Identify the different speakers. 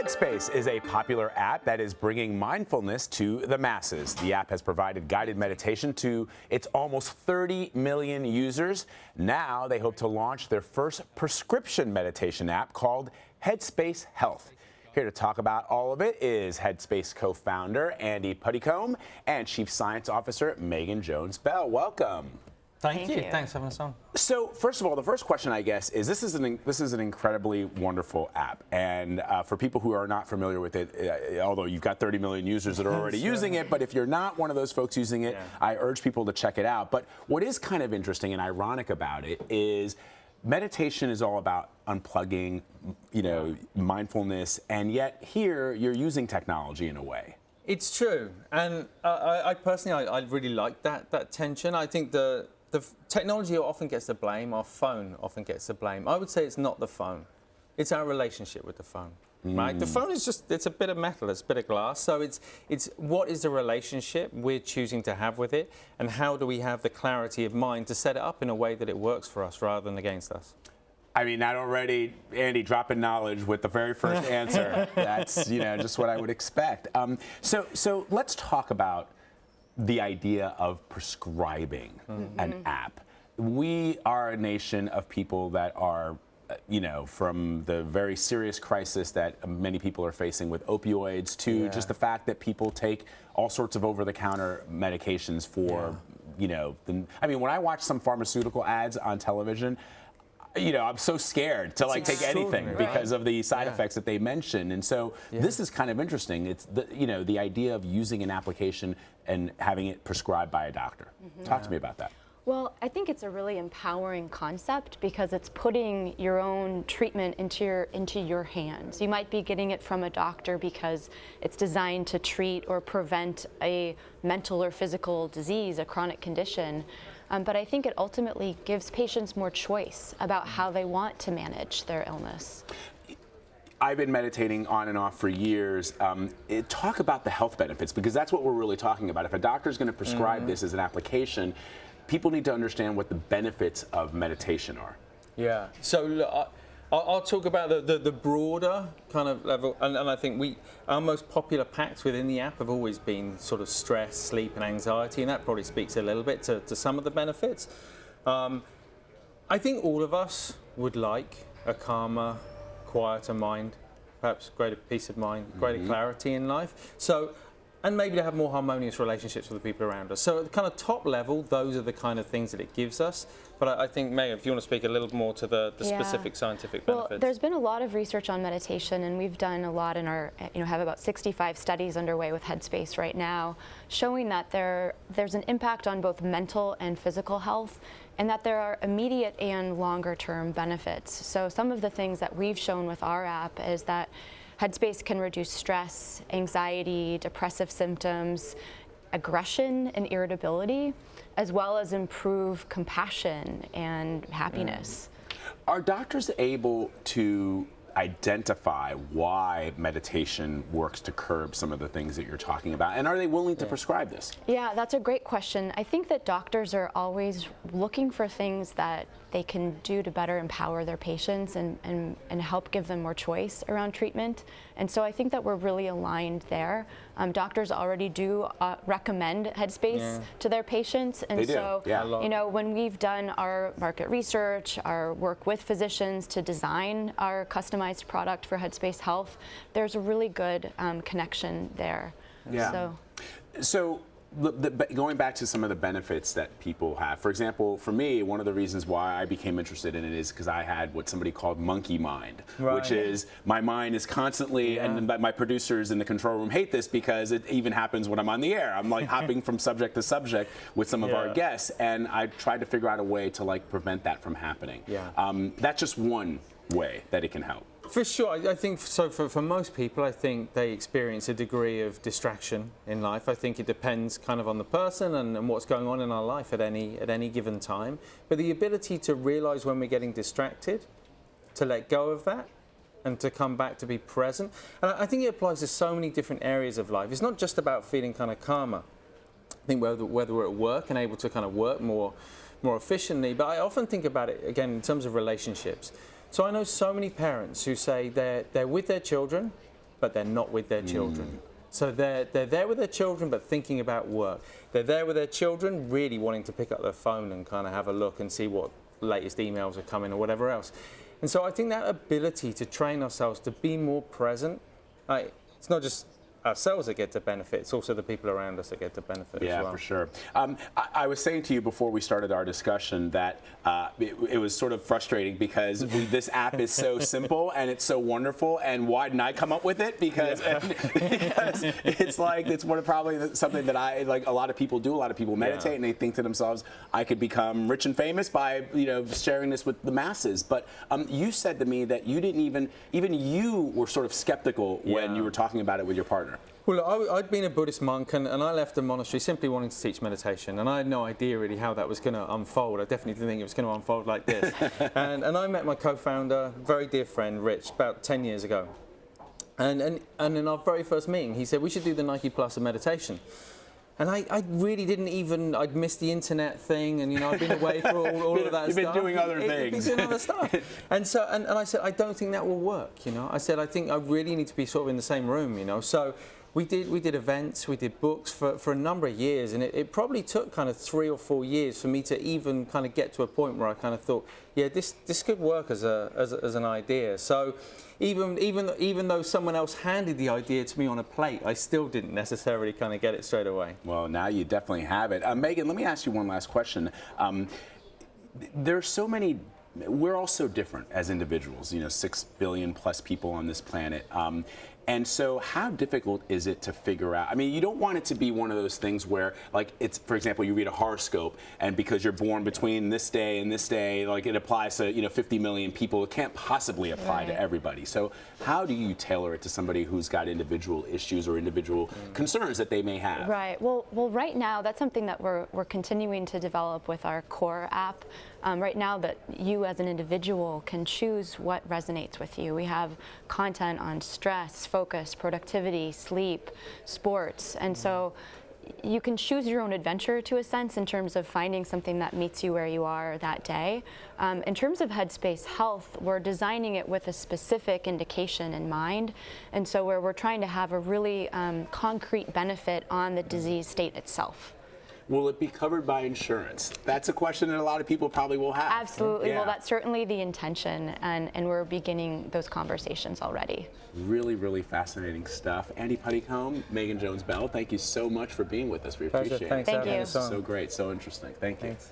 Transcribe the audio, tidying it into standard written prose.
Speaker 1: Headspace is a popular app that is bringing mindfulness to the masses. The app has provided guided meditation to its almost 30 million users. Now they hope to launch their first prescription meditation app called Headspace Health. Here to talk about all of it is Headspace co-founder Andy Puddicombe and Chief Science Officer Megan Jones-Bell. Welcome.
Speaker 2: Thank you. Thanks for having us on.
Speaker 1: So first of all, the first question, I guess, is this is an incredibly wonderful app. And for people who are not familiar with it, although you've got 30 million users that are already using it, but if you're not one of those folks using it, I urge people to check it out. But what is kind of interesting and ironic about it is meditation is all about unplugging, mindfulness, and yet here you're using technology in a way.
Speaker 2: It's true. And I personally, I really like that tension. I think the technology often gets the blame. Our phone often gets the blame. I would say it's not the phone. It's our relationship with the phone, right? The phone is just, it's a bit of metal, it's a bit of glass. So it's what is the relationship we're choosing to have with it, and how do we have the clarity of mind to set it up in a way that it works for us rather than against us?
Speaker 1: I mean, not already, Andy, dropping knowledge with the very first answer. That's, just what I would expect. So let's talk about the idea of prescribing an app. We are a nation of people that are, from the very serious crisis that many people are facing with opioids to just the fact that people take all sorts of over-the-counter medications for, I mean, when I watch some pharmaceutical ads on television, I'm so scared to take anything because of the side effects that they mention. And so this is kind of interesting. It's the idea of using an application and having it prescribed by a doctor. Talk to me about that.
Speaker 3: Well, I think it's a really empowering concept because it's putting your own treatment into your hands. You might be getting it from a doctor because it's designed to treat or prevent a mental or physical disease, a chronic condition. But I think it ultimately gives patients more choice about how they want to manage their illness.
Speaker 1: I've been meditating on and off for years. Talk about the health benefits, because that's what we're really talking about. If a doctor is going to prescribe this as an application, people need to understand what the benefits of meditation are. Yeah.
Speaker 2: So look, I'll talk about the broader kind of level, and I think our most popular packs within the app have always been sort of stress, sleep, and anxiety, and that probably speaks a little bit to some of the benefits. I think all of us would like a calmer, quieter mind, perhaps greater peace of mind, greater clarity in life. So, and maybe to have more harmonious relationships with the people around us. So at the kind of top level, those are the kind of things that it gives us. But I think, Megan, if you want to speak a little more to the specific scientific benefits.
Speaker 3: Well, there's been a lot of research on meditation, and we've done a lot in our, have about 65 studies underway with Headspace right now, showing that there's an impact on both mental and physical health, and that there are immediate and longer term benefits. So some of the things that we've shown with our app is that Headspace can reduce stress, anxiety, depressive symptoms, aggression and irritability, as well as improve compassion and happiness.
Speaker 1: Are doctors able to identify why meditation works to curb some of the things that you're talking about, and are they willing to prescribe this?
Speaker 3: Yeah, that's a great question. I think that doctors are always looking for things that they can do to better empower their patients and help give them more choice around treatment. And so I think that we're really aligned there. Doctors already do recommend Headspace to their patients. And so, when we've done our market research, our work with physicians to design our customized product for Headspace Health, there's a really good connection there.
Speaker 1: Yeah. So going back to some of the benefits that people have, for example, for me, one of the reasons why I became interested in it is because I had what somebody called monkey mind, which is my mind is constantly, and my producers in the control room hate this because it even happens when I'm on the air. I'm like hopping from subject to subject with some of our guests, and I tried to figure out a way to prevent that from happening. That's just one way that it can help.
Speaker 2: For sure, I think so. For most people, I think they experience a degree of distraction in life. I think it depends kind of on the person and what's going on in our life at any given time. But the ability to realize when we're getting distracted, to let go of that, and to come back to be present. And I think it applies to so many different areas of life. It's not just about feeling kind of calmer. I think whether we're at work and able to kind of work more efficiently, but I often think about it again in terms of relationships. So I know so many parents who say they're with their children, but they're not with their children. So they're there with their children, but thinking about work. They're there with their children, really wanting to pick up their phone and kind of have a look and see what latest emails are coming or whatever else. And so I think that ability to train ourselves to be more present, it's not just ourselves that get to benefit, it's also the people around us that get to benefit as well.
Speaker 1: Yeah, for sure. I was saying to you before we started our discussion that it was sort of frustrating because this app is so simple and it's so wonderful, and why didn't I come up with it? Because it's like, it's probably something that a lot of people do. A lot of people meditate and they think to themselves, I could become rich and famous by sharing this with the masses. But you said to me that you didn't even you were sort of skeptical when you were talking about it with your partner.
Speaker 2: Well, I'd been a Buddhist monk, and I left the monastery simply wanting to teach meditation, and I had no idea really how that was going to unfold. I definitely didn't think it was going to unfold like this. and I met my co-founder, very dear friend, Rich, about 10 years ago. And in our very first meeting, he said, we should do the Nike Plus of meditation. And I really didn't even, I'd missed the internet thing, and I'd been away for all of that stuff.
Speaker 1: You've been doing other things.
Speaker 2: Been doing other stuff. And I said, I don't think that will work, I said, I think I really need to be sort of in the same room, So we did events, we did books for a number of years, and it probably took kind of 3 or 4 years for me to even kind of get to a point where I kind of thought, yeah, this could work as an idea. So even though someone else handed the idea to me on a plate, I still didn't necessarily kind of get it straight away.
Speaker 1: Well, now you definitely have it. Megan, let me ask you one last question. There's so many. We're all so different as individuals. 6 billion plus people on this planet. And so how difficult is it to figure out? I mean, you don't want it to be one of those things where, like, it's, for example, you read a horoscope, and because you're born between this day and this day, like, it applies to, 50 million people. It can't possibly apply to everybody. So how do you tailor it to somebody who's got individual issues or individual concerns that they may have?
Speaker 3: Right. Well, right now, that's something that we're continuing to develop with our core app. Right now, that you as an individual can choose what resonates with you. We have content on stress, focus, productivity, sleep, sports, and so you can choose your own adventure to a sense in terms of finding something that meets you where you are that day. In terms of Headspace Health, we're designing it with a specific indication in mind, and so where we're trying to have a really concrete benefit on the disease state itself.
Speaker 1: Will it be covered by insurance? That's a question that a lot of people probably will have.
Speaker 3: Absolutely. Yeah. Well, that's certainly the intention, and we're beginning those conversations already.
Speaker 1: Really, really fascinating stuff. Andy Puddicombe, Megan Jones-Bell, thank you so much for being with us. We appreciate it.
Speaker 2: Thanks.
Speaker 3: Thank you.
Speaker 1: So great, so interesting. Thank you.
Speaker 2: Thanks.